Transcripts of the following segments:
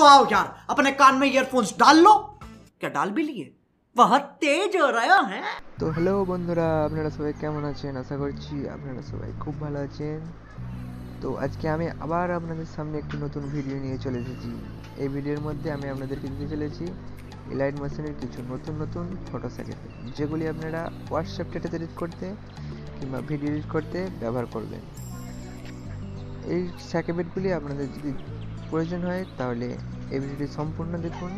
आओ यार, अपने कान में ईयरफोन्स डाल लो। क्या डाल भी लिए? बहुत तेज हो रहा है। তো হ্যালো বন্ধুরা, আপনারা সবাই কেমন আছেন? আশা করছি আপনারা সবাই খুব ভালো আছেন। তো আজকে আমি আবার আপনাদের সামনে একটি নতুন ভিডিও নিয়ে চলে এসেছি। এই ভিডিওর মধ্যে আমি আপনাদেরকে দিতে চলেছি এলাইট মোশনের কিছু নতুন নতুন ফটো সার্টিফিকেট, যেগুলি আপনারা হোয়াটসঅ্যাপ ডেটাতে এডিট করতে কিংবা ভিডিও এডিট করতে ব্যবহার করবেন। এই সার্টিফিকেটগুলি আপনাদের যদি প্রয়োজন হয় তাহলে এই ভিডিওটি সম্পূর্ণ দেখুন।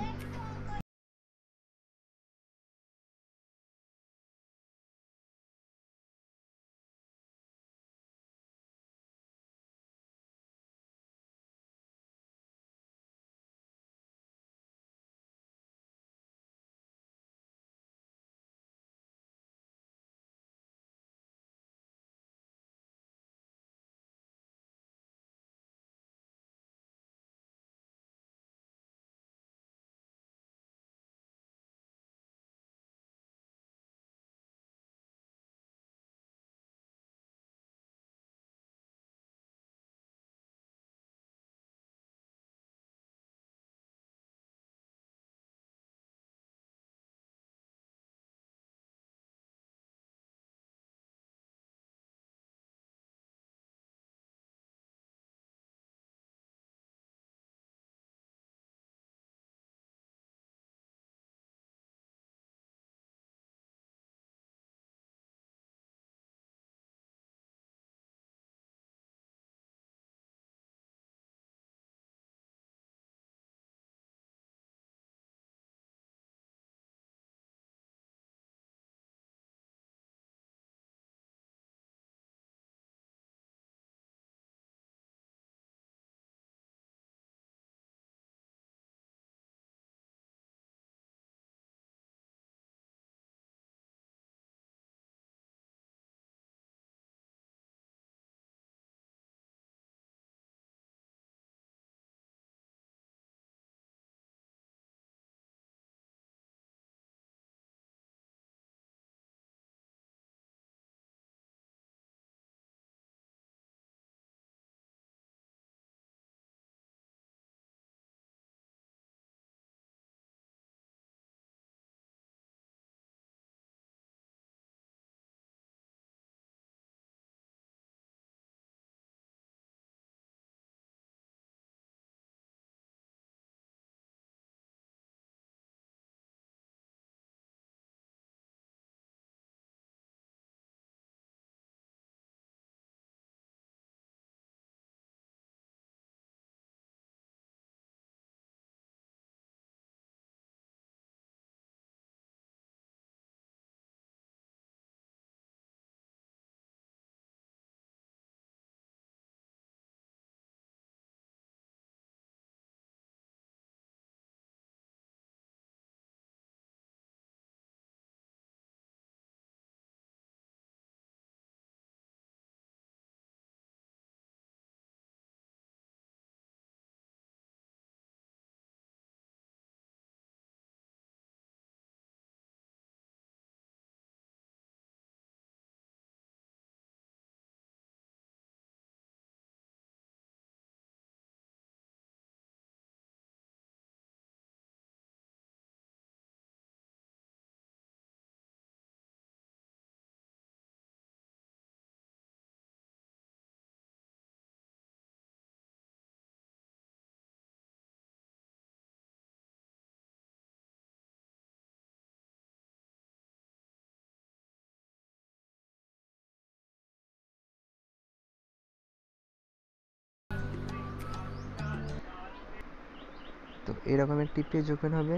তো এরকম একটি পেজ ওপেন হবে,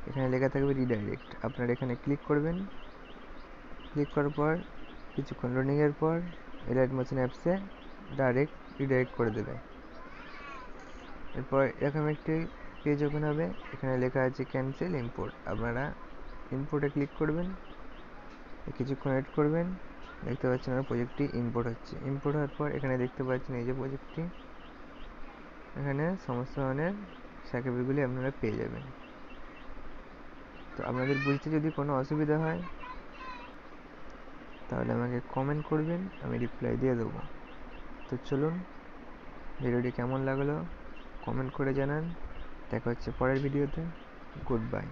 এখানে লেখা থাকবে রিডাইরেক্ট। আপনারা এখানে ক্লিক করবেন। ক্লিক করার পর কিছুক্ষণ লোডিংয়ের পর এলাইট মোশন অ্যাপসে ডাইরেক্ট রিডাইরেক্ট করে দেবে। এরপর এরকম একটি পেজ ওপেন হবে, এখানে লেখা আছে ক্যান্সেল ইম্পোর্ট। আপনারা ইম্পোর্টে ক্লিক করবেন, কিছুক্ষণ ওয়েট করবেন। দেখতে পাচ্ছেন আমার প্রজেক্টটি ইম্পোর্ট হচ্ছে। ইম্পোর্ট হওয়ার পর এখানে দেখতে পাচ্ছেন এই যে প্রজেক্টটি, এখানে সমস্ত ধরনের সার্টিফিকেটগুলি আপনারা পেয়ে যাবেন। তো আপনাদের বুঝতে যদি কোনো অসুবিধা হয় তাহলে আমাকে কমেন্ট করবেন, আমি রিপ্লাই দিয়ে দেবো। তো চলুন, ভিডিওটি কেমন লাগলো কমেন্ট করে জানান। দেখা হচ্ছে পরের ভিডিওতে। Good bye.